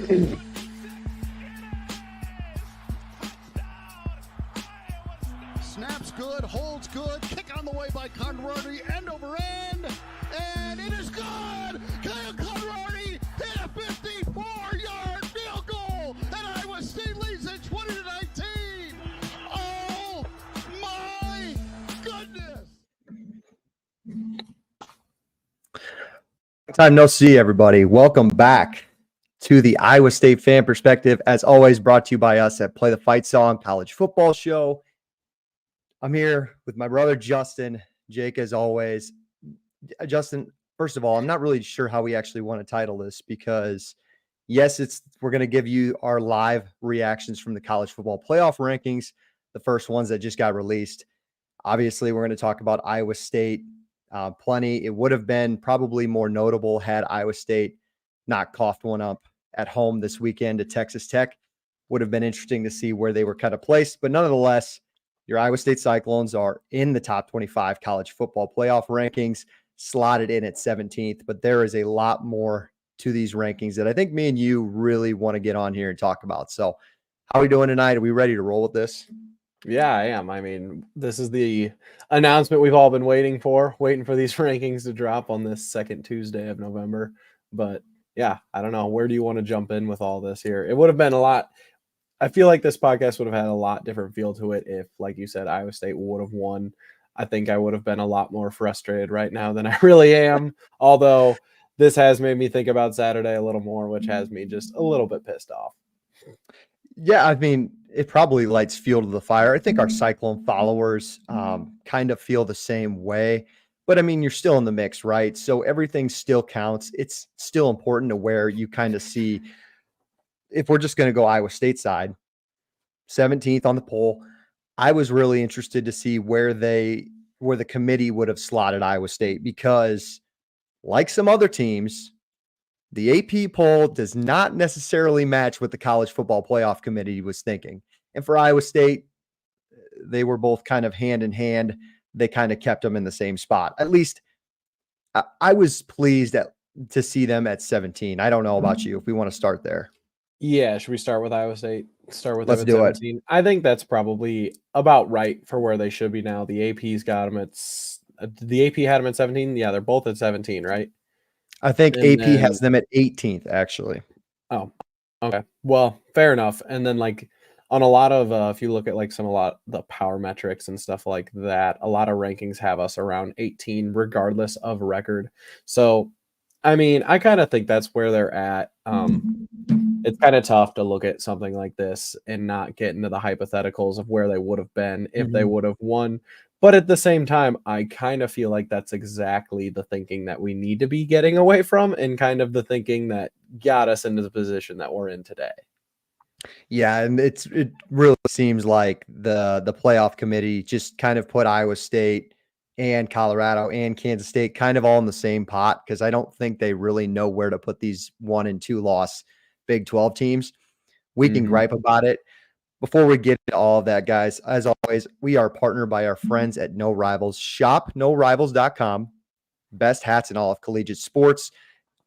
Snaps good, holds good, kick on the way by Conrady, end over end, and it is good! Kyle Conrady hit a 54-yard field goal, and Iowa State leads it 20-19! Oh my goodness! Time no see, everybody. Welcome back to the Iowa State Fan Perspective. As always, brought to you by us at Play the Fight Song College Football Show. I'm here with my brother, Justin. Jake, as always. Justin, first of all, I'm not really sure how we actually want to title this because, yes, we're going to give you our live reactions from the college football playoff rankings, the first ones that just got released. Obviously, we're going to talk about Iowa State plenty. It would have been probably more notable had Iowa State not coughed one up at home this weekend to Texas Tech. Would have been interesting to see where they were kind of placed, but nonetheless, your Iowa State Cyclones are in the top 25 college football playoff rankings, slotted in at 17th, but there is a lot more to these rankings that I think me and you really want to get on here and talk about. So how are we doing tonight? Are we ready to roll with this? Yeah, I am. I mean, this is the announcement we've all been waiting for these rankings to drop on this second Tuesday of November. But yeah, I don't know. Where do you want to jump in with all this here? It would have been a lot. I feel like this podcast would have had a lot different feel to it if, like you said, Iowa State would have won. I think I would have been a lot more frustrated right now than I really am. Although this has made me think about Saturday a little more, which has me just a little bit pissed off. Yeah, I mean, it probably lights fuel to the fire. I think our Cyclone followers kind of feel the same way. But, I mean, you're still in the mix, right? So everything still counts. It's still important to where you kind of see, if we're just going to go Iowa State side, 17th on the poll. I was really interested to see where the committee would have slotted Iowa State because, like some other teams, the AP poll does not necessarily match what the College Football Playoff Committee was thinking. And for Iowa State, they were both kind of hand in hand. They kind of kept them in the same spot. At least I was pleased to see them at 17. I don't know about you, if we want to start there. Yeah, should we start with Iowa State? Start with Let's them at do 17. I think that's probably about right for where they should be now. The AP's got them at the AP had them at 17. Yeah, they're both at 17, right? I think AP has them at 18th, actually. Oh, okay. Well, fair enough. And then, like, on a lot of, if you look at like the power metrics and stuff like that, a lot of rankings have us around 18, regardless of record. So, I mean, I kind of think that's where they're at. It's kind of tough to look at something like this and not get into the hypotheticals of where they would have been if they would have won. But at the same time, I kind of feel like that's exactly the thinking that we need to be getting away from and kind of the thinking that got us into the position that we're in today. Yeah, and it really seems like the playoff committee just kind of put Iowa State and Colorado and Kansas State kind of all in the same pot because I don't think they really know where to put these 1 and 2 loss Big 12 teams. We can gripe about it. Before we get into all of that, guys, as always, we are partnered by our friends at No Rivals. Shop norivals.com. Best hats in all of collegiate sports.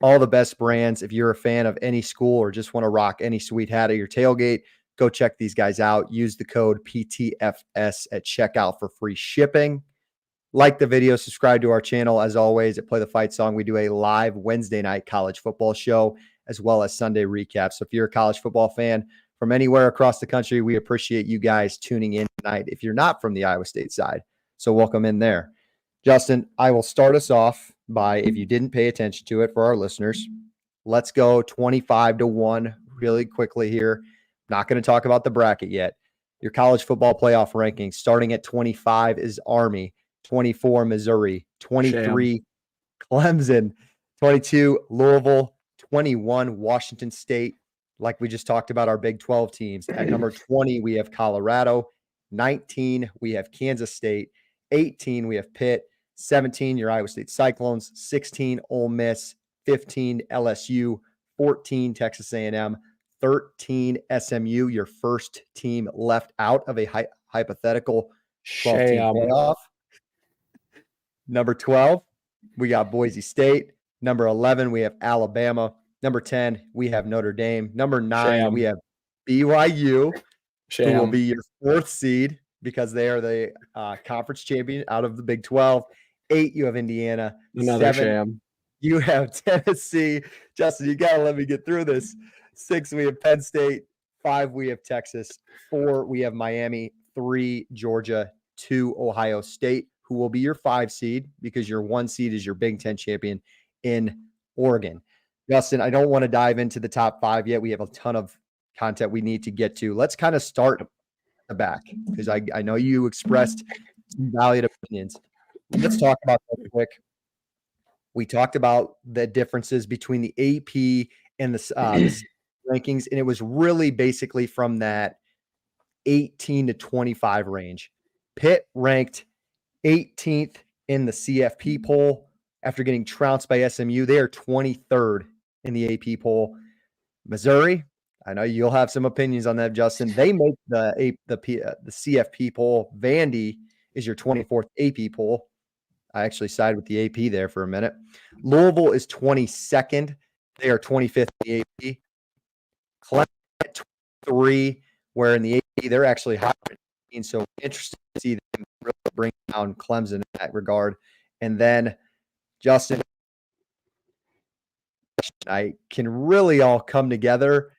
All the best brands. If you're a fan of any school or just want to rock any sweet hat at your tailgate, go check these guys out. Use the code PTFS at checkout for free shipping. Like the video, subscribe to our channel. As always, at Play the Fight Song, we do a live Wednesday night college football show as well as Sunday recaps. So if you're a college football fan from anywhere across the country, we appreciate you guys tuning in tonight if you're not from the Iowa State side. So welcome in there. Justin, I will start us off by, if you didn't pay attention to it for our listeners, let's go 25-1 really quickly here. Not going to talk about the bracket yet. Your college football playoff rankings starting at 25 is Army, 24 Missouri, 23 Clemson, 22 Louisville, 21 Washington State. Like we just talked about our Big 12 teams. At number 20, we have Colorado. 19, we have Kansas State. 18, we have Pitt. 17, your Iowa State Cyclones. 16, Ole Miss. 15, LSU. 14, Texas A&M. 13, SMU, your first team left out of a hypothetical 12-team playoff. Number 12, we got Boise State. Number 11, we have Alabama. Number 10, we have Notre Dame. Number 9, we Sham. have BYU, who will Sham. be your 4th seed because they are the conference champion out of the Big 12. 8, you have Indiana. Another 7, sham. you have Tennessee. Justin, you got to let me get through this. 6, we have Penn State. 5, we have Texas. 4, we have Miami. 3, Georgia. 2, Ohio State, who will be your 5 seed because your 1 seed is your Big Ten champion in Oregon. Justin, I don't want to dive into the top 5 yet. We have a ton of content we need to get to. Let's kind of start the back because I know you expressed some valid opinions. Let's talk about that quick. We talked about the differences between the AP and the rankings, and it was really basically from that 18 to 25 range. Pitt ranked 18th in the CFP poll after getting trounced by SMU. They are 23rd in the AP poll. Missouri, I know you'll have some opinions on that, Justin. They make the CFP poll. Vandy is your 24th AP poll. I actually sided with the AP there for a minute. Louisville is 22nd. They are 25th in the AP. Clemson at 23, where in the AP they're actually higher. So interesting to see them really bring down Clemson in that regard. And then Justin, I can really all come together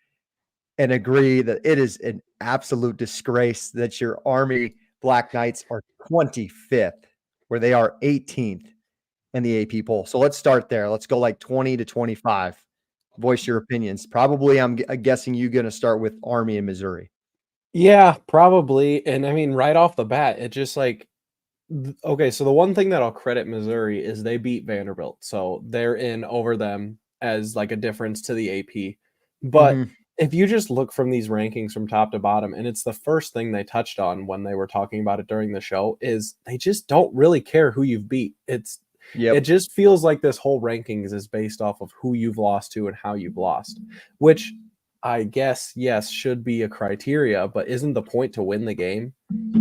and agree that it is an absolute disgrace that your Army Black Knights are 25th, where they are 18th in the AP poll. So let's start there. Let's go like 20 to 25. Voice your opinions. Probably, I'm guessing you're going to start with Army in Missouri. Yeah, probably. And I mean, right off the bat, it just like, okay, so the one thing that I'll credit Missouri is they beat Vanderbilt. So they're in over them as like a difference to the AP. But if you just look from these rankings from top to bottom, and it's the first thing they touched on when they were talking about it during the show, is they just don't really care who you've beat. It just feels like this whole rankings is based off of who you've lost to and how you've lost, which I guess, yes, should be a criteria, but isn't the point to win the game?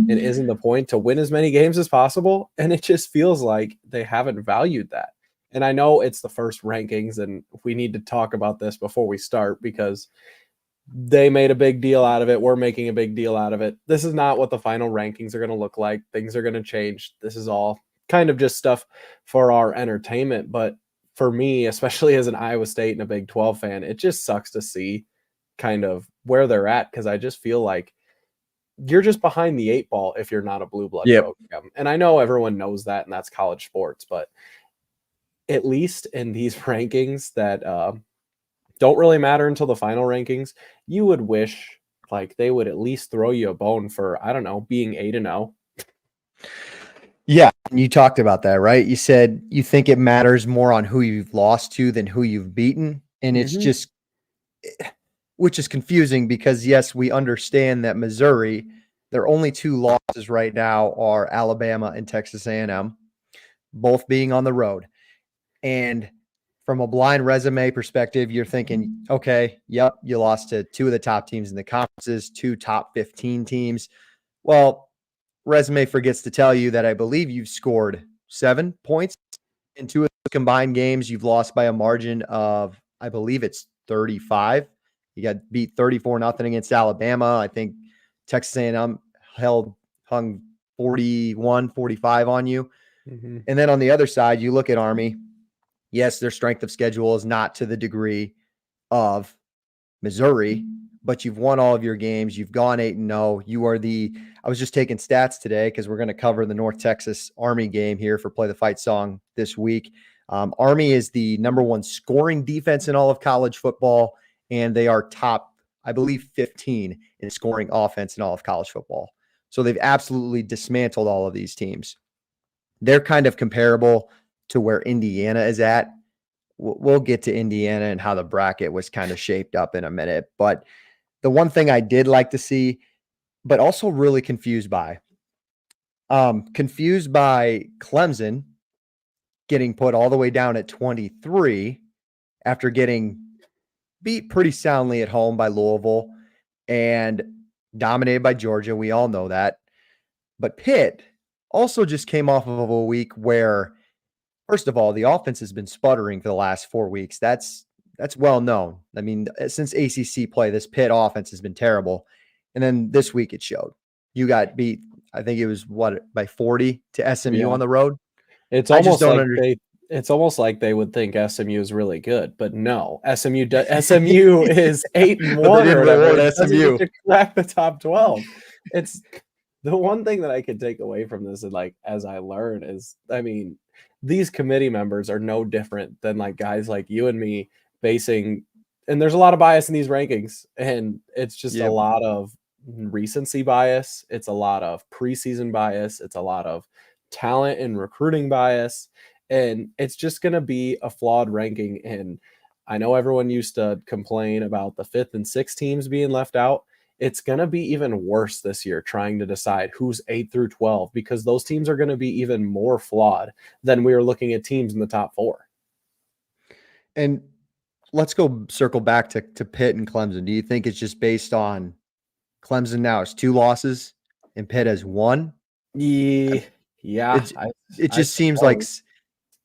It isn't the point to win as many games as possible. And it just feels like they haven't valued that. And I know it's the first rankings, and we need to talk about this before we start because they made a big deal out of it. We're making a big deal out of it. This is not what the final rankings are going to look like. Things are going to change. This is all kind of just stuff for our entertainment. But for me, especially as an Iowa State and a Big 12 fan, it just sucks to see kind of where they're at, because I just feel like you're just behind the 8 ball if you're not a blue blood program. And I know everyone knows that, and that's college sports, but at least in these rankings that don't really matter until the final rankings, you would wish like they would at least throw you a bone for, I don't know, being 8-0. Yeah, you talked about that, right? You said you think it matters more on who you've lost to than who you've beaten. And it's just, which is confusing because, yes, we understand that Missouri, their only 2 losses right now are Alabama and Texas A&M, both being on the road. And from a blind resume perspective, you're thinking, okay, yep, you lost to 2 of the top teams in the conferences, 2 top 15 teams. Well, resume forgets to tell you that I believe you've scored 7 points in 2 of the combined games. You've lost by a margin of, I believe it's 35. You got beat 34-0 against Alabama. I think Texas A&M hung 41-45 on you. And then on the other side, you look at Army. Yes, their strength of schedule is not to the degree of Missouri, but you've won all of your games. You've gone 8-0. You are I was just taking stats today because we're going to cover the North Texas Army game here for Play the Fight Song this week. Army is the number 1 scoring defense in all of college football, and they are top, I believe, 15 in scoring offense in all of college football. So they've absolutely dismantled all of these teams. They're kind of comparable to where Indiana is at. We'll get to Indiana and how the bracket was kind of shaped up in a minute. But the one thing I did like to see, but also really confused by Clemson getting put all the way down at 23 after getting beat pretty soundly at home by Louisville and dominated by Georgia. We all know that. But Pitt also just came off of a week where, first of all, the offense has been sputtering for the last 4 weeks. That's That's well known. I mean, since ACC play, this Pitt offense has been terrible. And then this week it showed. You got beat, I think it was by 40 to SMU Yeah. on the road. It's I just almost don't like understand. it's almost like they would think SMU is really good, but no, SMU is 8-1 But they or didn't whatever. reward It doesn't get SMU. to crack the top 12. It's the one thing that I could take away from this, and like as I learn, is I mean, these committee members are no different than like guys like you and me basing, and there's a lot of bias in these rankings, and it's just a Yep. lot of recency bias, it's a lot of preseason bias, it's a lot of talent and recruiting bias, and it's just going to be a flawed ranking. And I know everyone used to complain about the 5th and 6th teams being left out. It's going to be even worse this year trying to decide who's 8 through 12, because those teams are going to be even more flawed than we are looking at teams in the top 4. And let's go circle back to Pitt and Clemson. Do you think it's just based on Clemson now has 2 losses and Pitt has 1? Yeah, It I just seems like suppose.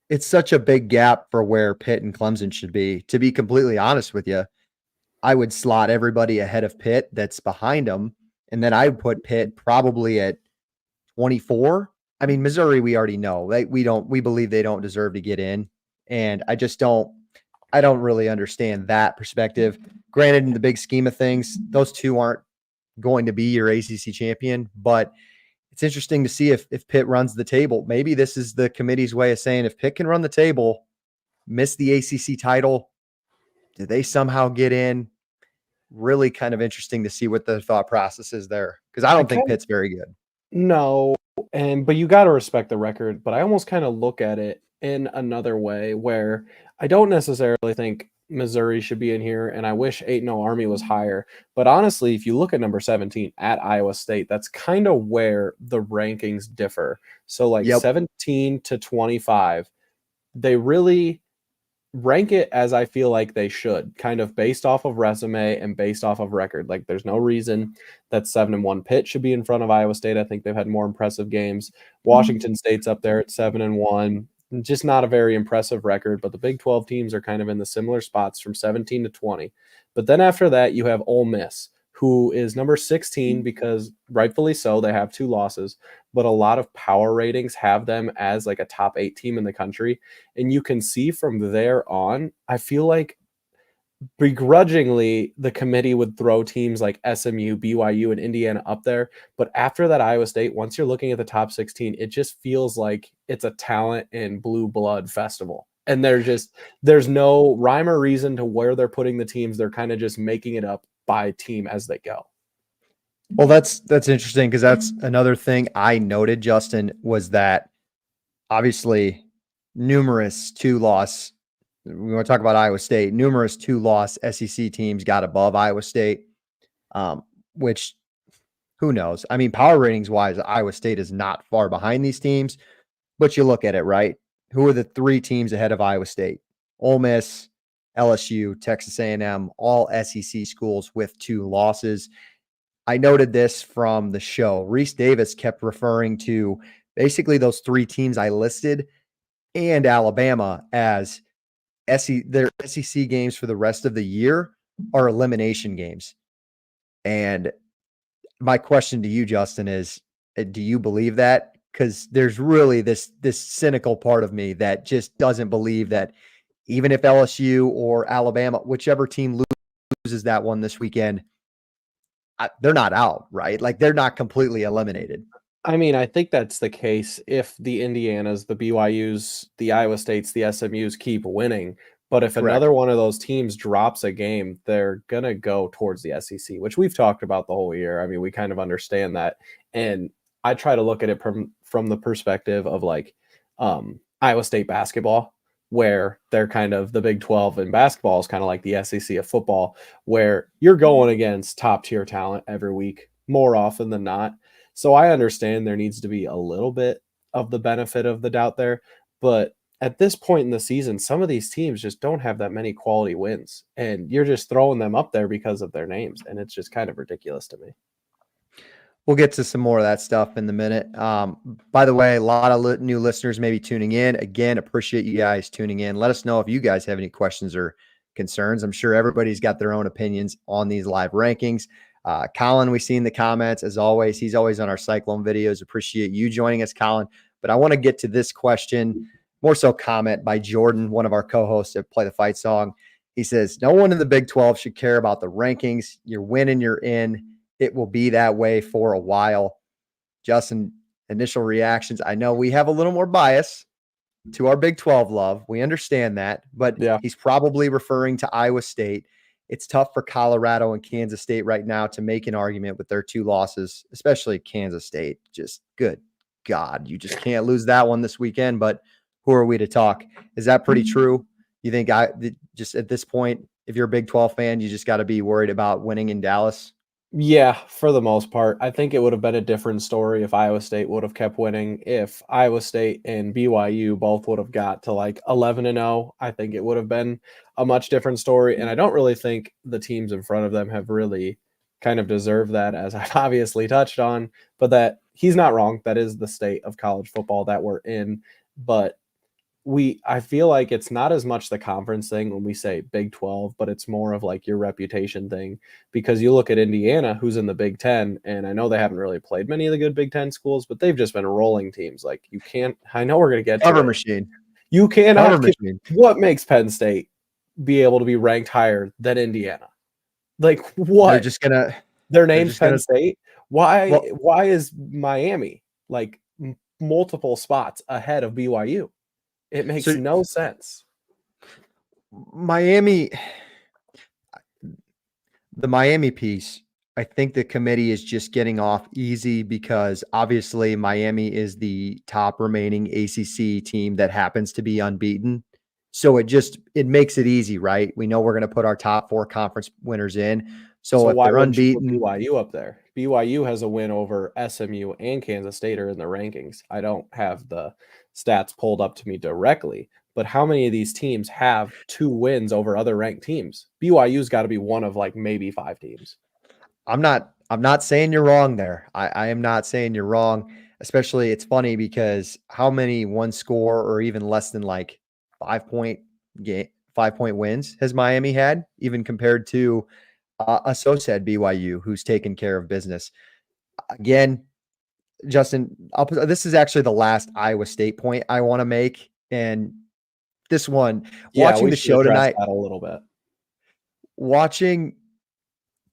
it's such a big gap for where Pitt and Clemson should be. To be completely honest with you, I would slot everybody ahead of Pitt that's behind them, and then I would put Pitt probably at 24. I mean, Missouri, we already know. We believe they don't deserve to get in. And I don't really understand that perspective. Granted, in the big scheme of things, those two aren't going to be your ACC champion, but it's interesting to see if Pitt runs the table. Maybe this is the committee's way of saying if Pitt can run the table, miss the ACC title, do they somehow get in? Really kind of interesting to see what the thought process is there, because I I don't think kind Pitt's very good. No, but you got to respect the record. But I almost kind of look at it in another way, where I don't necessarily think Missouri should be in here, and I wish 8-0 Army was higher. But honestly, if you look at number 17 at Iowa State, that's kind of where the rankings differ. So like Yep. 17 to 25, they really rank it as I feel like they should, kind of based off of resume and based off of record. Like there's no reason that 7-1 Pitt should be in front of Iowa State. I think they've had more impressive games. Washington State's up there at 7-1. Just not a very impressive record, but the Big 12 teams are kind of in the similar spots from 17 to 20. But then after that, you have Ole Miss, who is number 16 because rightfully so, they have 2 losses, but a lot of power ratings have them as like a top 8 team in the country. And you can see from there on, I feel like begrudgingly the committee would throw teams like SMU, BYU, and Indiana up there. But after that Iowa State, once you're looking at the top 16, it just feels like it's a talent and blue blood festival. And there's no rhyme or reason to where they're putting the teams. They're kind of just making it up by team as they go. Well, that's interesting, because that's another thing I noted, Justin, was that obviously numerous 2-loss. We want to talk about Iowa State. Numerous 2-loss SEC teams got above Iowa State, which who knows? I mean, power ratings wise, Iowa State is not far behind these teams, but you look at it, right? Who are the 3 teams ahead of Iowa State? Ole Miss, LSU, Texas A&M, all SEC schools with 2 losses. I noted this from the show. Reese Davis kept referring to basically those 3 teams I listed and Alabama as their SEC games for the rest of the year are elimination games. And my question to you, Justin, is do you believe that? Because there's really this cynical part of me that just doesn't believe that even if LSU or Alabama, whichever team loses that one this weekend, they're not out, right? Like they're not completely eliminated. I mean, I think that's the case if the Indianas, the BYUs, the Iowa States, the SMUs keep winning. But if Correct. another one of those teams drops a game, they're going to go towards the SEC, which we've talked about the whole year. I mean, we kind of understand that. And I try to look at it from the perspective of like Iowa State basketball, where they're kind of the Big 12, and basketball is kind of like the SEC of football, where you're going against top tier talent every week, more often than not. So I understand there needs to be a little bit of the benefit of the doubt there, but at this point in the season, some of these teams just don't have that many quality wins, and you're just throwing them up there because of their names, and it's just kind of ridiculous to me. We'll get to some more of that stuff in a minute. By the way, a lot of new listeners may be tuning in. Again, appreciate you guys tuning in. Let us know if you guys have any questions or concerns. I'm sure everybody's got their own opinions on these live rankings. Colin, we see in the comments, as always, he's always on our Cyclone videos. Appreciate you joining us, Colin. But I want to get to this question, more so comment by Jordan, one of our co-hosts at Play the Fight Song. He says, no one in the Big 12 should care about the rankings. You're winning, you're in. It will be that way for a while. Justin, initial reactions. I know we have a little more bias to our Big 12 love. We understand that, but he's probably referring to Iowa State. It's tough for Colorado and Kansas State right now to make an argument with their 2 losses, especially Kansas State. Just good God, you just can't lose that one this weekend. But who are we to talk? Is that pretty true? You think just at this point, if you're a Big 12 fan, you just got to be worried about winning in Dallas? Yeah, for the most part. I think it would have been a different story if Iowa State would have kept winning. If Iowa State and BYU both would have got to like 11-0, I think it would have been a much different story. And I don't really think the teams in front of them have really kind of deserved that, as I've obviously touched on. But that he's not wrong. That is the state of college football that we're in. But I feel like it's not as much the conference thing when we say Big 12, but it's more of like your reputation thing, because you look at Indiana, who's in the Big 10, and I know they haven't really played many of the good Big 10 schools, but they've just been rolling teams. Like, you can't, I know we're going to get Cover to machine. You cannot. Cover machine. What makes Penn State be able to be ranked higher than Indiana? Like, what? They're just gonna. Their name's Penn State. Why? Well, why is Miami like multiple spots ahead of BYU? It makes no sense. The Miami piece, I think the committee is just getting off easy because obviously Miami is the top remaining ACC team that happens to be unbeaten. So it makes it easy, right? We know we're going to put our top 4 conference winners in. So if they're unbeaten, BYU up there. BYU has a win over SMU and Kansas State are in the rankings. I don't have the stats pulled up to me directly, but how many of these teams have 2 wins over other ranked teams? BYU's got to be one of like maybe 5 teams. I'm not saying you're wrong there. I am not saying you're wrong. Especially, it's funny because how many 1 score or even less than like 5-point wins has Miami had, even compared to a so-said BYU who's taken care of business. Again, Justin, this is actually the last Iowa State point I want to make. And this one, watching the show tonight, a little bit. Watching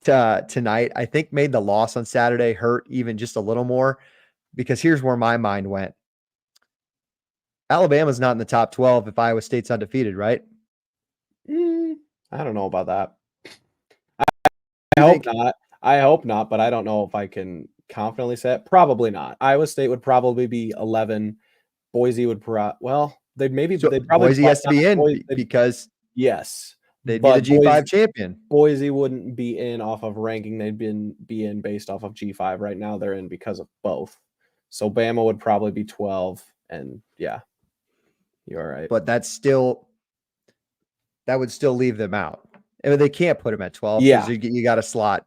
tonight, I think made the loss on Saturday hurt even just a little more, because here's where my mind went. Alabama's not in the top 12 if Iowa State's undefeated, right? I don't know about that. I hope not, but I don't know if I can confidently say it. Probably not. Iowa State would probably be 11. Boise would Boise has to be in because yes, they'd be the G5 champion. Boise wouldn't be in off of ranking. They'd be in based off of G5. Right now they're in because of both. So Bama would probably be 12, and yeah, you're right. But that would still leave them out. I mean, they can't put them at 12. Yeah, you got to slot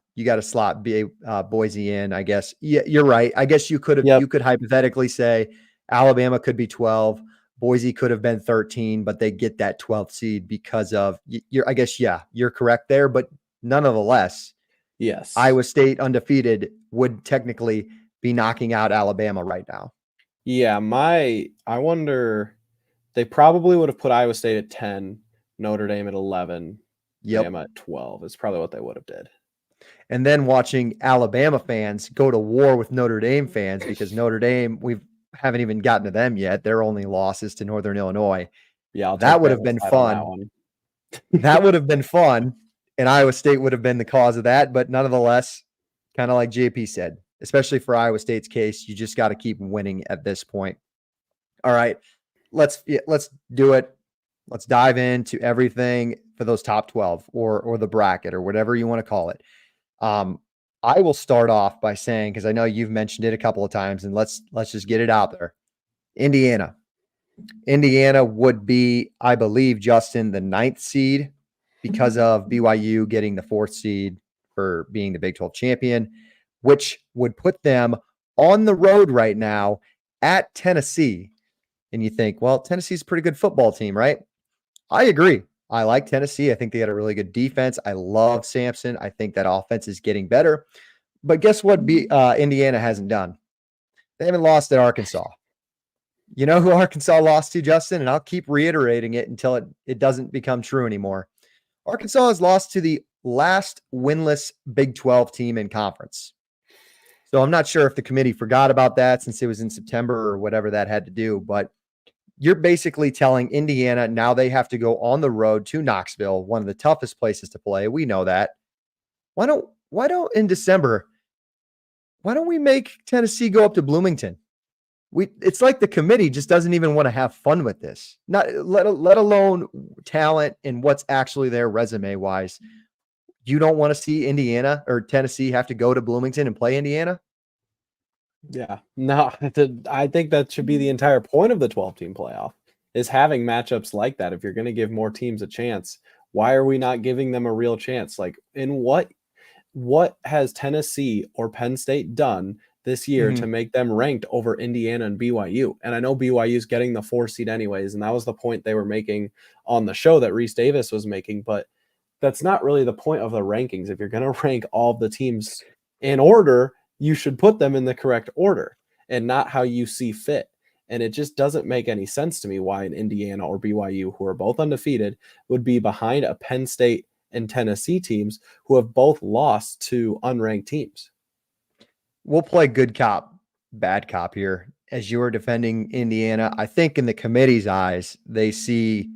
Boise in, I guess. Yeah, you're right. I guess you could hypothetically say Alabama could be 12, Boise could have been 13, but they get that 12th seed because of you're correct there, but nonetheless, yes, Iowa State undefeated would technically be knocking out Alabama right now. Yeah, I wonder, they probably would have put Iowa State at 10, Notre Dame at 11. Bama at 12 is probably what they would have did. And then watching Alabama fans go to war with Notre Dame fans because Notre Dame, we haven't even gotten to them yet. Their only losses to Northern Illinois. Yeah, that would have been fun. That would have been fun, and Iowa State would have been the cause of that. But nonetheless, kind of like JP said, especially for Iowa State's case, you just got to keep winning at this point. All right, let's do it. Let's dive into everything for those top 12 or the bracket or whatever you want to call it. I will start off by saying, because I know you've mentioned it a couple of times, and let's just get it out there. Indiana would be, I believe, Justin, the 9th seed because of BYU getting the 4th seed for being the Big 12 champion, which would put them on the road right now at Tennessee. And you think, well, Tennessee's a pretty good football team, right? I agree. I like Tennessee. I think they had a really good defense. I love Sampson. I think that offense is getting better. But guess what? Indiana hasn't done? They haven't lost at Arkansas. You know who Arkansas lost to, Justin? And I'll keep reiterating it until it doesn't become true anymore. Arkansas has lost to the last winless Big 12 team in conference. So I'm not sure if the committee forgot about that since it was in September or whatever that had to do. But you're basically telling Indiana now they have to go on the road to Knoxville, one of the toughest places to play. We know that. Why don't in December, why don't we make Tennessee go up to Bloomington? It's like the committee just doesn't even want to have fun with this. Not let alone talent and what's actually there resume wise. You don't want to see Indiana or Tennessee have to go to Bloomington and play Indiana? Yeah, no, I think that should be the entire point of the 12-team playoff is having matchups like that. If you're going to give more teams a chance, why are we not giving them a real chance? Like, in what has Tennessee or Penn State done this year to make them ranked over Indiana and BYU? And I know BYU is getting the 4 seed anyways, and that was the point they were making on the show that Reese Davis was making, but that's not really the point of the rankings. If you're going to rank all of the teams in order, you should put them in the correct order and not how you see fit. And it just doesn't make any sense to me why an Indiana or BYU, who are both undefeated, would be behind a Penn State and Tennessee teams who have both lost to unranked teams. We'll play good cop, bad cop here. As you're defending Indiana, I think in the committee's eyes, they see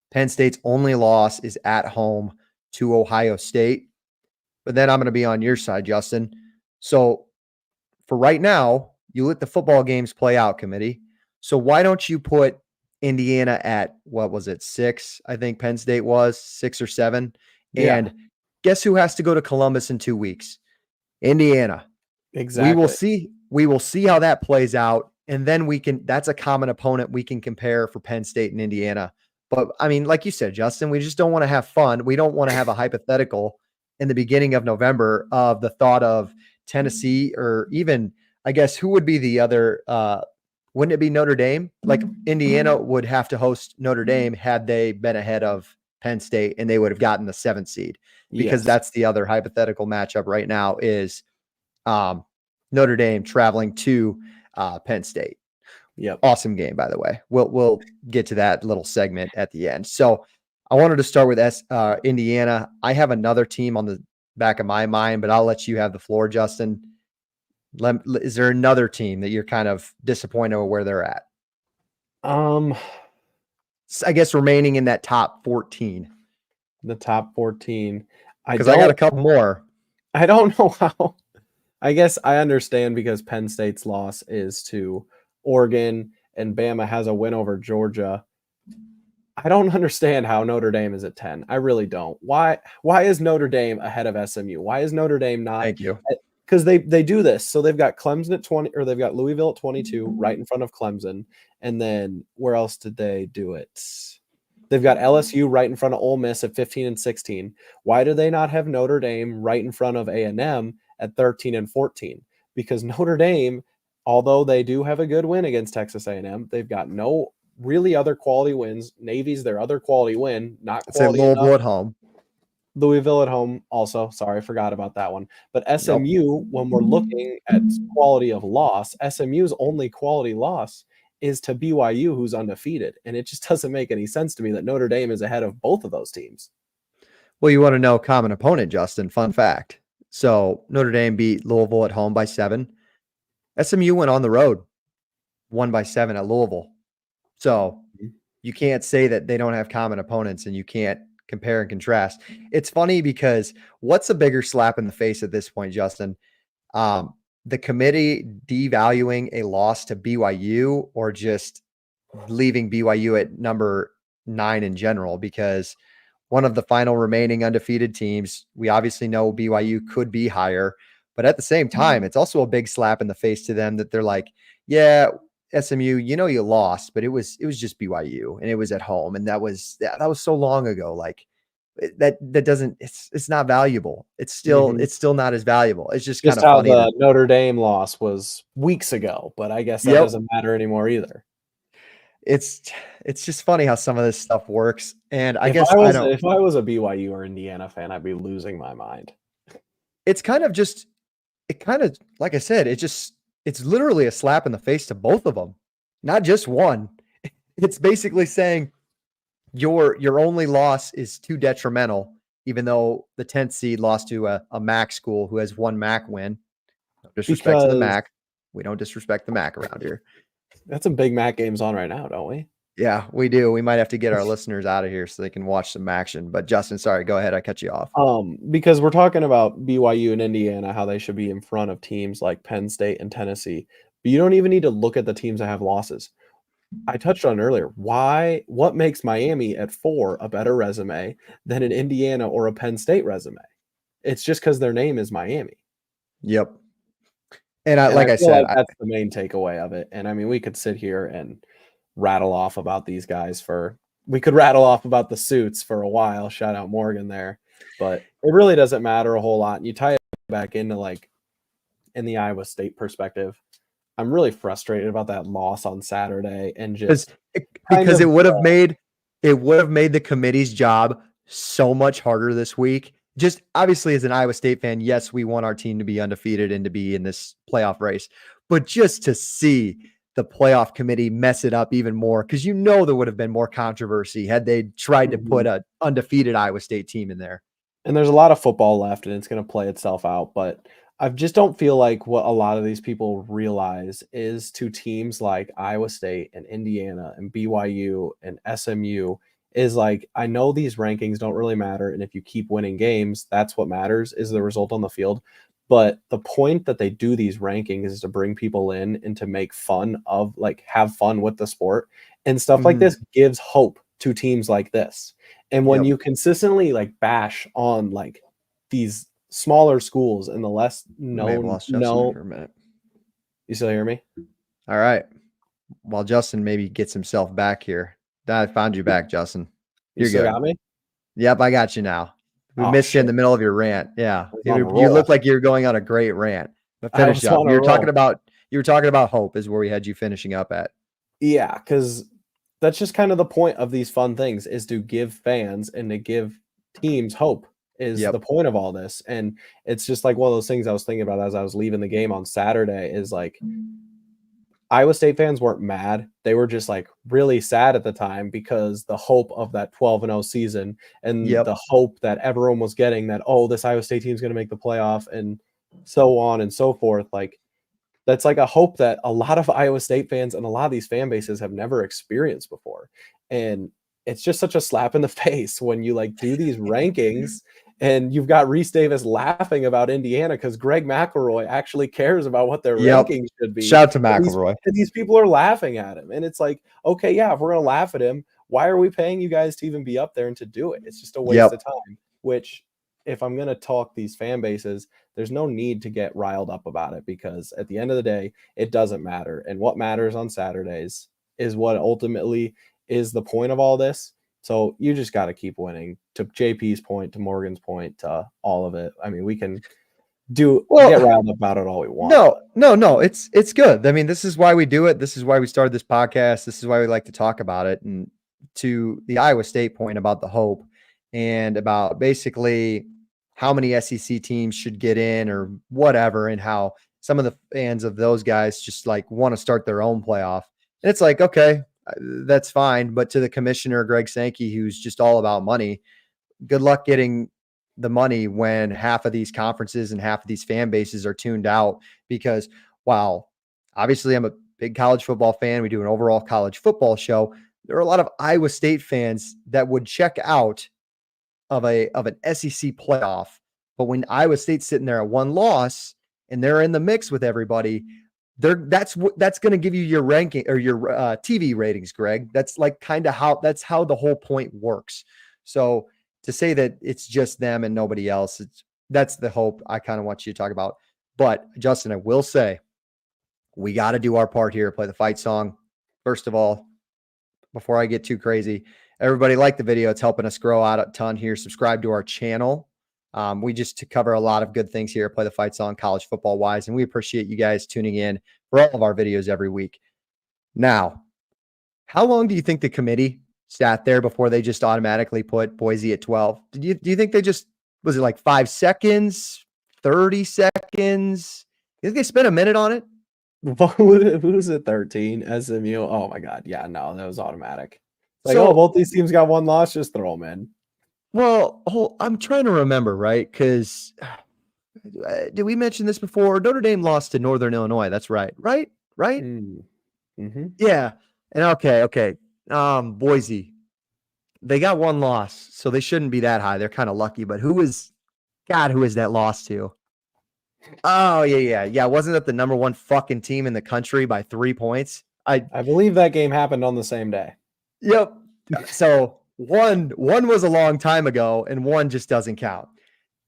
Penn State's only loss is at home to Ohio State. But then I'm going to be on your side, Justin. So for right now, you let the football games play out, committee. So why don't you put Indiana at, what was it, 6? I think Penn State was 6 or 7. Yeah. And guess who has to go to Columbus in 2 weeks? Indiana. Exactly. We will see how that plays out. And then that's a common opponent we can compare for Penn State and Indiana. But I mean, like you said, Justin, we just don't want to have fun. We don't want to have a hypothetical in the beginning of November of the thought of Tennessee, or even, I guess, who would be the other, wouldn't it be Notre Dame? Like Indiana would have to host Notre Dame had they been ahead of Penn State, and they would have gotten the 7th seed, because that's the other hypothetical matchup right now is Notre Dame traveling to Penn State. Yep. Awesome game, by the way. We'll get to that little segment at the end. So I wanted to start with Indiana. I have another team on the back of my mind, but I'll let you have the floor, Justin. Is there another team that you're kind of disappointed with where they're at? I guess remaining in that top 14. The top 14. Because I got a couple more. I don't know how. I guess I understand because Penn State's loss is to Oregon and Bama has a win over Georgia. I don't understand how Notre Dame is at 10. I really don't. Why is Notre Dame ahead of SMU? Why is Notre Dame not? Thank you. Because they do this. So they've got Clemson at 20, or they've got Louisville at 22, right in front of Clemson. And then where else did they do it? They've got LSU right in front of Ole Miss at 15 and 16. Why do they not have Notre Dame right in front of A&M at 13 and 14? Because Notre Dame, although they do have a good win against Texas A&M, they've got no really other quality wins. Navy's their other quality win, not quality enough. Louisville at home. Louisville at home also. Sorry, I forgot about that one. But SMU, when we're looking at quality of loss, SMU's only quality loss is to BYU, who's undefeated. And it just doesn't make any sense to me that Notre Dame is ahead of both of those teams. Well, you want to know common opponent, Justin. Fun fact. So Notre Dame beat Louisville at home by 7. SMU went on the road, won by 7 at Louisville. So you can't say that they don't have common opponents and you can't compare and contrast. It's funny because what's a bigger slap in the face at this point, Justin? The committee devaluing a loss to BYU, or just leaving BYU at number 9 in general? Because one of the final remaining undefeated teams, we obviously know BYU could be higher, but at the same time, it's also a big slap in the face to them that they're like, yeah, SMU, you know, you lost, but it was just BYU and it was at home. And that was so long ago. Like that doesn't, it's not valuable. It's still not as valuable. It's just kind of how funny. The Notre Dame loss was weeks ago, but I guess that doesn't matter anymore either. it's just funny how some of this stuff works. And I If guess I I was don't. if I was a BYU or Indiana fan, I'd be losing my mind. It's kind of just it kind of like I said, it's literally a slap in the face to both of them, not just one. It's basically saying your only loss is too detrimental, even though the 10th seed lost to a MAC school who has one MAC win. No disrespect to the Because MAC. We don't disrespect the MAC around here. that's some big Mac games on right now, don't we? Yeah, we do. We might have to get our listeners out of here so they can watch some action. But Justin, sorry, go ahead. I cut you off. Because we're talking about BYU and Indiana, how they should be in front of teams like Penn State and Tennessee. But you don't even need to look at the teams that have losses. I touched on earlier. What makes Miami at 4 a better resume than an Indiana or a Penn State resume? It's just because their name is Miami. Yep. And And like I feel said, like that's the main takeaway of it. And I mean, we could sit here and rattle off about these guys we could rattle off about the suits for a while. Shout out Morgan there. But it really doesn't matter a whole lot. And you tie it back into like in the Iowa State perspective. I'm really frustrated about that loss on Saturday and just because it would have made the committee's job so much harder this week. Just obviously as an Iowa State fan, yes, we want our team to be undefeated and to be in this playoff race, but just to see the playoff committee mess it up even more, because there would have been more controversy had they tried to put an undefeated Iowa State team in there. And there's a lot of football left and it's going to play itself out, but I just don't feel like what a lot of these people realize is to teams like Iowa State and Indiana and BYU and SMU is like, I know these rankings don't really matter. And if you keep winning games, that's what matters is the result on the field. But the point that they do these rankings is to bring people in and to make fun of like have fun with the sport and stuff like this gives hope to teams like this. And when you consistently like bash on like these smaller schools and the less known, for a minute. You still hear me? All right. While Justin maybe gets himself back here. I found you back, Justin. You're good. Got me? Yep, I got you now. We missed you in the middle of your rant. Yeah, you look like you're going on a great rant. But finish up. You were talking about hope is where we had you finishing up at. Yeah, because that's just kind of the point of these fun things is to give fans and to give teams hope is the point of all this. And it's just like one of those things I was thinking about as I was leaving the game on Saturday is like Iowa State fans weren't mad. They were just like really sad at the time because the hope of that 12-0 season and the hope that everyone was getting that, oh, this Iowa State team is going to make the playoff and so on and so forth. Like that's like a hope that a lot of Iowa State fans and a lot of these fan bases have never experienced before. And it's just such a slap in the face when you like do these rankings and you've got Reese Davis laughing about Indiana because Greg McElroy actually cares about what their rankings should be. Shout out to McElroy. And these people are laughing at him. And it's like, okay, yeah, if we're going to laugh at him, why are we paying you guys to even be up there and to do it? It's just a waste of time, which if I'm going to talk these fan bases, there's no need to get riled up about it because at the end of the day, it doesn't matter. And what matters on Saturdays is what ultimately is the point of all this. So you just got to keep winning. To JP's point, to Morgan's point, to all of it. I mean, we can get riled up about it all we want. No. It's good. I mean, this is why we do it. This is why we started this podcast. This is why we like to talk about it. And to the Iowa State point about the hope and about basically how many SEC teams should get in or whatever, and how some of the fans of those guys just like want to start their own playoff. And it's like, okay, that's fine. But to the commissioner, Greg Sankey, who's just all about money, good luck getting the money when half of these conferences and half of these fan bases are tuned out. Because while obviously I'm a big college football fan, we do an overall college football show, there are a lot of Iowa State fans that would check out of an SEC playoff. But when Iowa State's sitting there at one loss and they're in the mix with everybody, that's going to give you your ranking or your TV ratings, Greg. That's like kind of how the whole point works. So to say that it's just them and nobody else, that's the hope I kind of want you to talk about. But Justin, I will say we got to do our part here, play the fight song. First of all, before I get too crazy, everybody like the video. It's helping us grow out a ton here. Subscribe to our channel. We just cover a lot of good things here, play the fight song college football wise. And we appreciate you guys tuning in for all of our videos every week. Now, How long do you think the committee sat there before they just automatically put Boise at 12? Do you think they just, was it like 5 seconds, 30 seconds? You think they spent a minute on it? Who's at 13? SMU. Oh my God. Yeah, no, that was automatic. It's like, oh, So, both these teams got one loss. Just throw them in. well, I'm trying to remember, right? Because did we mention this before? Notre Dame lost to Northern Illinois. That's right. Right? Right? Mm-hmm. Yeah. And okay. Boise, they got one loss, so they shouldn't be that high. They're kind of lucky. But who is that loss to? Oh, yeah. Wasn't that the number one fucking team in the country by 3 points? I believe that game happened on the same day. Yep. So one was a long time ago, and one just doesn't count.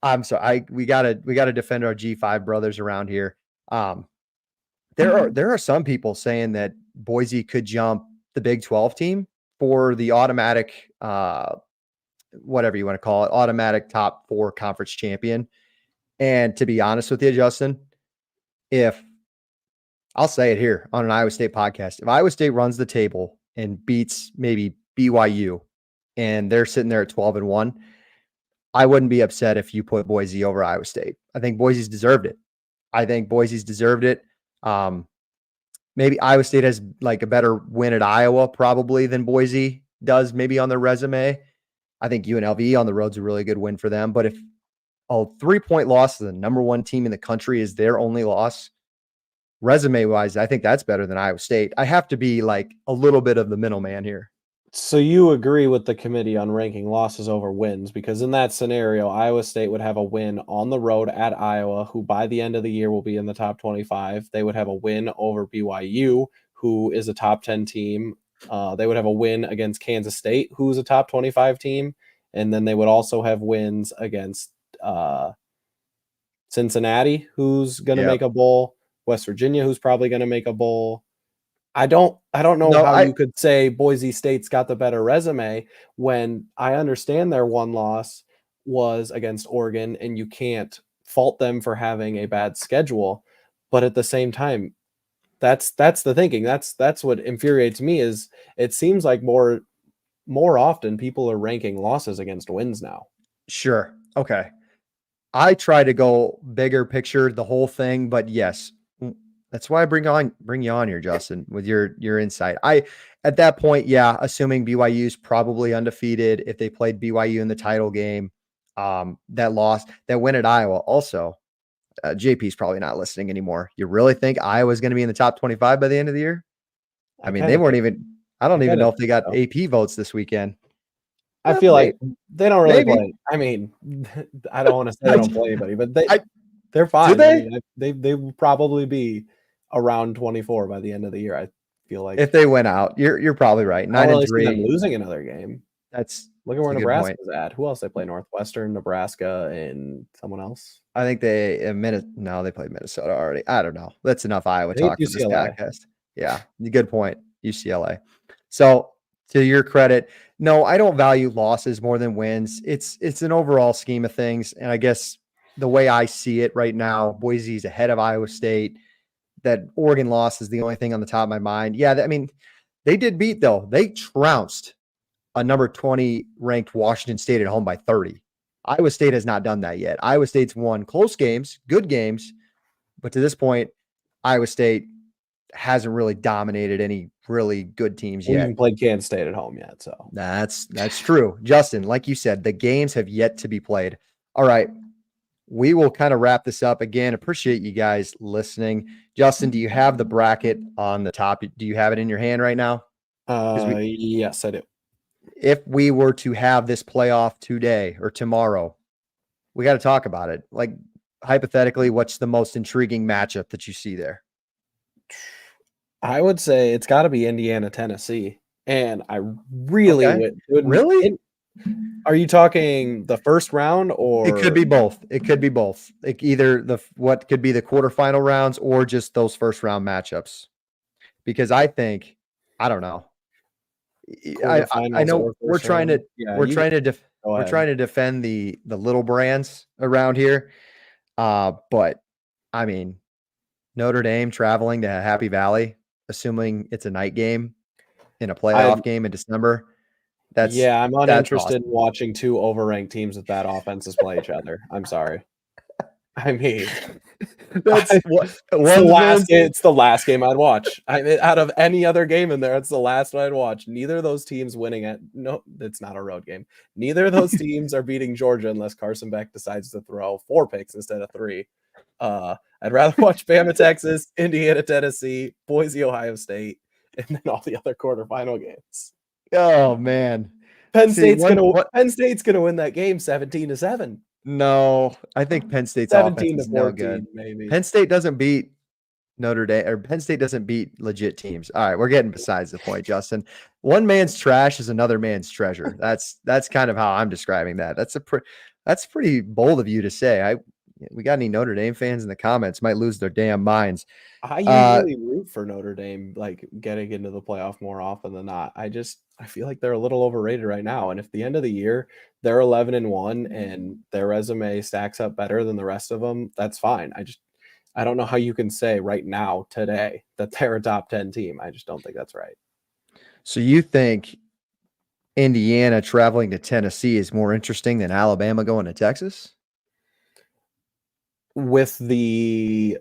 I'm sorry. We gotta defend our G5 brothers around here. There are some people saying that Boise could jump the Big 12 team for the automatic, whatever you want to call it, automatic top 4 conference champion. And to be honest with you, Justin, if I'll say it here on an Iowa State podcast, if Iowa State runs the table and beats maybe BYU and they're sitting there at 12-1, I wouldn't be upset if you put Boise over Iowa State. I think Boise's deserved it. Maybe Iowa State has like a better win at Iowa probably than Boise does maybe on their resume. I think UNLV on the road's a really good win for them. But if a 3-point loss to the number 1 team in the country is their only loss, resume-wise, I think that's better than Iowa State. I have to be like a little bit of the middleman here. So you agree with the committee on ranking losses over wins, because in that scenario, Iowa State would have a win on the road at Iowa, who by the end of the year will be in the top 25. They would have a win over BYU, who is a top 10 team. They would have a win against Kansas State, who's a top 25 team. And then they would also have wins against Cincinnati, who's going to make a bowl, West Virginia, who's probably going to make a bowl. I don't know how you could say Boise State's got the better resume when I understand their one loss was against Oregon and you can't fault them for having a bad schedule. But at the same time, that's the thinking. That's what infuriates me is it seems like more often people are ranking losses against wins now. Sure. Okay. I try to go bigger picture, the whole thing, but yes, that's why I bring you on here, Justin, with your insight. At that point, yeah, assuming BYU's probably undefeated if they played BYU in the title game, that win at Iowa. Also, JP's probably not listening anymore. You really think Iowa's going to be in the top 25 by the end of the year? I mean, they weren't even. I don't even know if they got AP votes this weekend. I feel like they don't really play. I mean, I don't want to say they don't play anybody, but they're fine. Do they? I mean, they will probably be around 24 by the end of the year. I feel like if they went out, you're probably right. 9-3, them losing another game. Look at where Nebraska's at. Who else they play? Northwestern, Nebraska, and someone else. I think they played Minnesota already. I don't know. That's enough Iowa talk for this podcast. Yeah, good point. UCLA. So to your credit, no, I don't value losses more than wins. It's an overall scheme of things, and I guess the way I see it right now, Boise's ahead of Iowa State. That Oregon loss is the only thing on the top of my mind. Yeah, I mean, they did beat though. They trounced a number 20 ranked Washington State at home by 30. Iowa State has not done that yet. Iowa State's won close games, good games, but to this point, Iowa State hasn't really dominated any really good teams yet. We haven't played Kansas State at home yet, so that's true. Justin, like you said, the games have yet to be played. All right, we will kind of wrap this up. Again, appreciate you guys listening. Justin, do you have the bracket on the top? Do you have it in your hand right now? Yes, I do. If we were to have this playoff today or tomorrow, we got to talk about it. Like, hypothetically, what's the most intriguing matchup that you see there? I would say it's got to be Indiana, Tennessee. And I really would. Really? Are you talking the first round or? It could be both. Either what could be the quarterfinal rounds or just those first round matchups. Because I think, I don't know. I know we're trying to defend the little brands around here. But I mean, Notre Dame traveling to Happy Valley, assuming it's a night game. in a playoff game in December. I'm that's uninterested awesome. in watching two overranked teams with bad offenses play each other. I'm sorry. I mean, That's what it's the last game I'd watch. Out of any other game in there, it's the last one I'd watch. Neither of those teams winning it. No, it's not a road game. Neither of those teams are beating Georgia unless Carson Beck decides to throw 4 picks instead of 3. I'd rather watch Bama, Texas, Indiana, Tennessee, Boise, Ohio State, and then all the other quarterfinal games. Oh man, Penn State's gonna win that game 17-7. No, I think Penn State's offense is 17-14, no good. maybe. Penn State doesn't beat Notre Dame, or Penn State doesn't beat legit teams. All right, we're getting besides the point, Justin. One man's trash is another man's treasure. That's kind of how I'm describing that. That's pretty bold of you to say. We got any Notre Dame fans in the comments might lose their damn minds. I usually root for Notre Dame, like getting into the playoff more often than not. I feel like they're a little overrated right now. And if the end of the year they're 11-1 and their resume stacks up better than the rest of them, that's fine. I don't know how you can say right now today that they're a top 10 team. I just don't think that's right. So you think Indiana traveling to Tennessee is more interesting than Alabama going to Texas? With the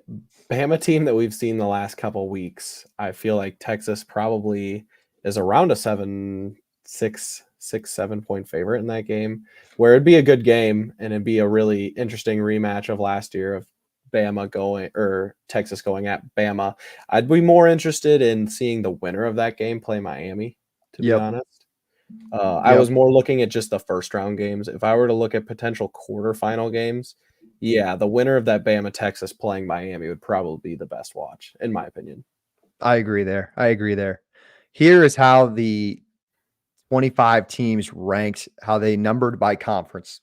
Bama team that we've seen the last couple weeks, I feel like Texas probably is around a 7 point favorite in that game, where it'd be a good game and it'd be a really interesting rematch of last year of Texas going at Bama. I'd be more interested in seeing the winner of that game play Miami, to be honest. I was more looking at just the first round games. If I were to look at potential quarterfinal games, the winner of that Bama Texas playing Miami would probably be the best watch, in my opinion. I agree there. Here is how the 25 teams ranked, how they numbered by conference.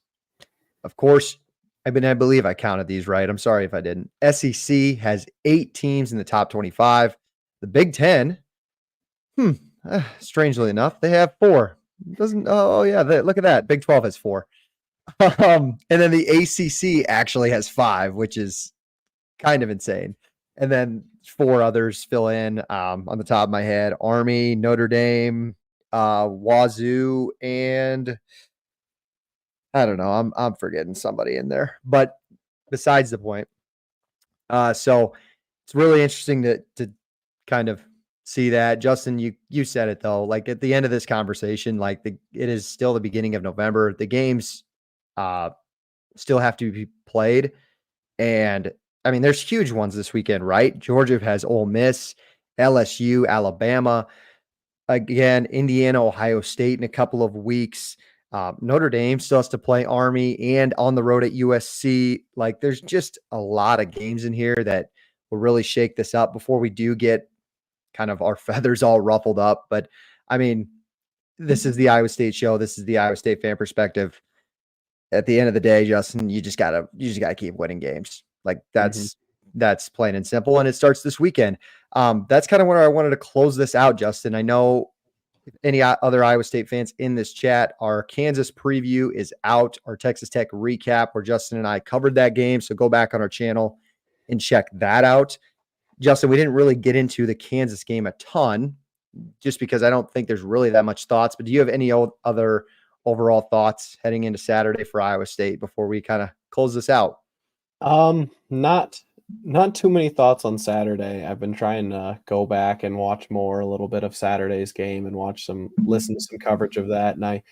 Of course, I believe I counted these right. I'm sorry if I didn't. SEC has 8 teams in the top 25. The Big Ten, strangely enough, they have 4. Look at that. Big 12 has 4. And then the ACC actually has 5, which is kind of insane. And then 4 others fill in on the top of my head: Army, Notre Dame, Wazoo, and I don't know. I'm forgetting somebody in there, but besides the point. So it's really interesting to kind of see that. Justin, you said it though. Like at the end of this conversation, like it is still the beginning of November. The games still have to be played, and I mean there's huge ones this weekend, right? Georgia has Ole Miss, LSU, Alabama, again Indiana, Ohio State in a couple of weeks. Notre Dame still has to play Army and on the road at USC. Like there's just a lot of games in here that will really shake this up before we do get kind of our feathers all ruffled up. But I mean, this is the Iowa State show. This is the Iowa State fan perspective. At the end of the day, Justin, you just gotta keep winning games. Like that's plain and simple. And it starts this weekend. That's kind of where I wanted to close this out, Justin. I know any other Iowa State fans in this chat, our Kansas preview is out, our Texas Tech recap where Justin and I covered that game. So go back on our channel and check that out. Justin, we didn't really get into the Kansas game a ton just because I don't think there's really that much thoughts, but do you have any other overall thoughts heading into Saturday for Iowa State before we kind of close this out? Not too many thoughts on Saturday. I've been trying to go back and watch a little bit of Saturday's game and listen to some coverage of that. And I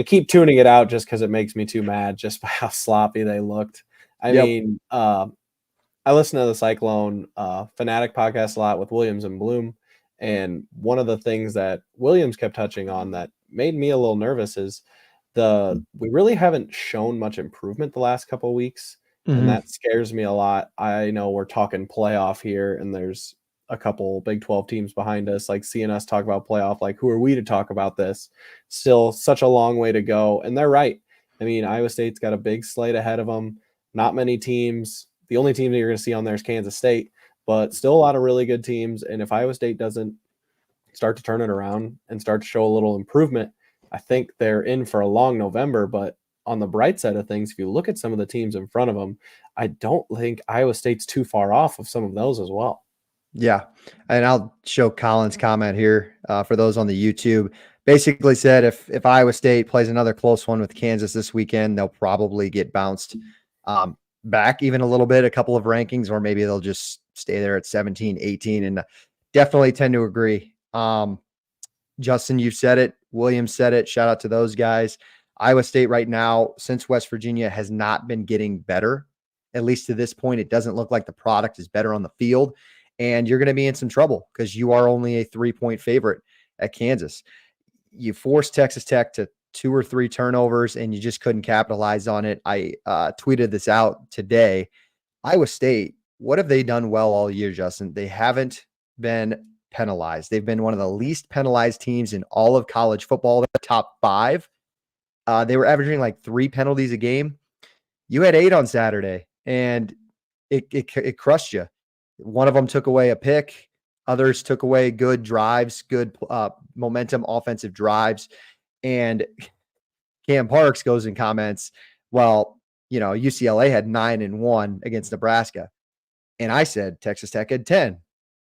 keep tuning it out just because it makes me too mad just by how sloppy they looked. I mean, I listen to the Cyclone Fanatic podcast a lot with Williams and Bloom. And one of the things that Williams kept touching on that made me a little nervous is we really haven't shown much improvement the last couple of weeks. And that scares me a lot. I know we're talking playoff here, and there's a couple Big 12 teams behind us, like seeing us talk about playoff. Like, who are we to talk about this? Still such a long way to go. And they're right. I mean, Iowa State's got a big slate ahead of them. Not many teams. The only team that you're going to see on there is Kansas State, but still a lot of really good teams. And if Iowa State doesn't start to turn it around and start to show a little improvement, I think they're in for a long November. But on the bright side of things, if you look at some of the teams in front of them, I don't think Iowa State's too far off of some of those as well. Yeah. And I'll show Colin's comment here for those on the YouTube. Basically said if Iowa State plays another close one with Kansas this weekend, they'll probably get bounced back even a little bit, a couple of rankings, or maybe they'll just stay there at 17, 18. And definitely tend to agree. Justin, you said it. William said it. Shout out to those guys. Iowa State right now, since West Virginia, has not been getting better. At least to this point, it doesn't look like the product is better on the field. And you're going to be in some trouble because you are only a 3-point favorite at Kansas. You forced Texas Tech to 2 or 3 turnovers, and you just couldn't capitalize on it. I tweeted this out today. Iowa State, what have they done well all year, Justin? They haven't been penalized. They've been one of the least penalized teams in all of college football, the top 5. They were averaging like 3 penalties a game. You had 8 on Saturday, and it crushed you. One of them took away a pick. Others took away good drives, good momentum, offensive drives. And Cam Parks goes in comments, well, UCLA had 9-1 against Nebraska. And I said Texas Tech had 10.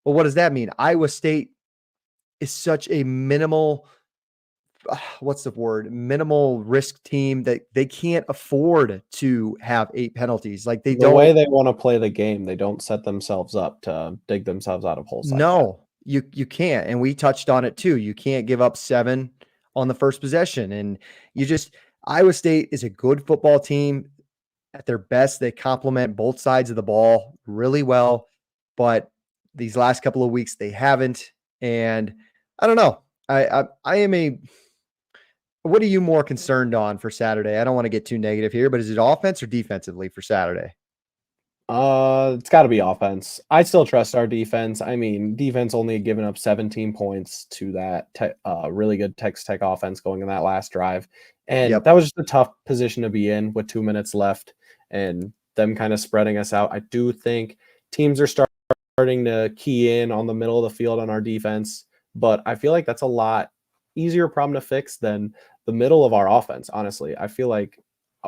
Well, what does that mean? Iowa State is such a minimal risk team that they can't afford to have 8 penalties. Like the way they want to play the game, they don't set themselves up to dig themselves out of holes. No, you can't. And we touched on it too. You can't give up 7 on the first possession. And Iowa State is a good football team at their best. They complement both sides of the ball really well, but these last couple of weeks they haven't. And I don't know. What are you more concerned on for Saturday? I don't want to get too negative here, but is it offense or defensively for Saturday? It's got to be offense. I still trust our defense. I mean, defense only given up 17 points to that really good Texas Tech offense going in that last drive. And that was just a tough position to be in with 2 minutes left and them kind of spreading us out. I do think teams are starting to key in on the middle of the field on our defense, but I feel like that's a lot easier problem to fix than the middle of our offense. Honestly, I feel like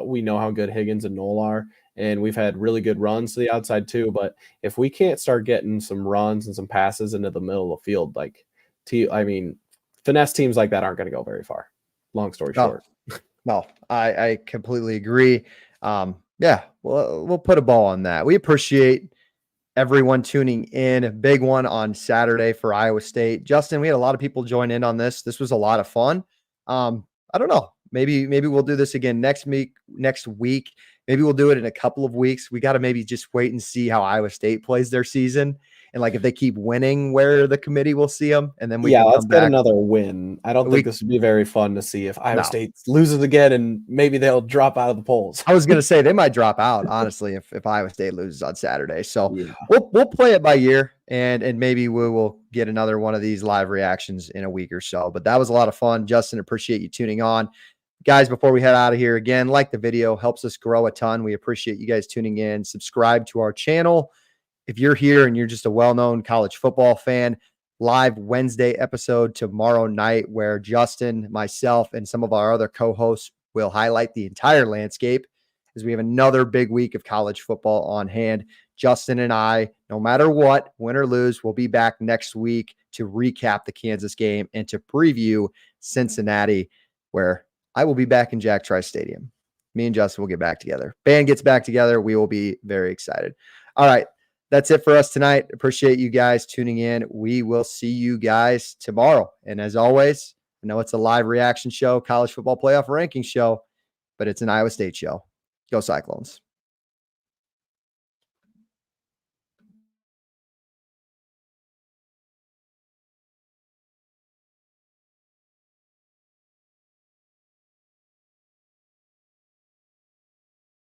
we know how good Higgins and Knoll are, and we've had really good runs to the outside too. But if we can't start getting some runs and some passes into the middle of the field, finesse teams like that aren't going to go very far. Long story short. No, I completely agree. Yeah, we'll put a ball on that. We appreciate everyone tuning in. A big one on Saturday for Iowa State. Justin, we had a lot of people join in on this. This was a lot of fun. I don't know. Maybe we'll do this again next week. Maybe we'll do it in a couple of weeks. We got to maybe just wait and see how Iowa State plays their season. And if they keep winning, where the committee will see them. And then let's get another win. I don't think this would be very fun to see if Iowa State loses again and maybe they'll drop out of the polls. I was going to say they might drop out, honestly, if Iowa State loses on Saturday. So we'll play it by year and maybe we will get another one of these live reactions in a week or so. But that was a lot of fun. Justin, appreciate you tuning on. Guys, before we head out of here, again, like the video, helps us grow a ton. We appreciate you guys tuning in. Subscribe to our channel. If you're here and you're just a well-known college football fan, live Wednesday episode tomorrow night where Justin, myself, and some of our other co-hosts will highlight the entire landscape as we have another big week of college football on hand. Justin and I, no matter what, win or lose, we'll be back next week to recap the Kansas game and to preview Cincinnati, where I will be back in Jack Trice Stadium. Me and Justin will get back together. Band gets back together. We will be very excited. All right. That's it for us tonight. Appreciate you guys tuning in. We will see you guys tomorrow. And as always, I know it's a live reaction show, college football playoff ranking show, but it's an Iowa State show. Go Cyclones.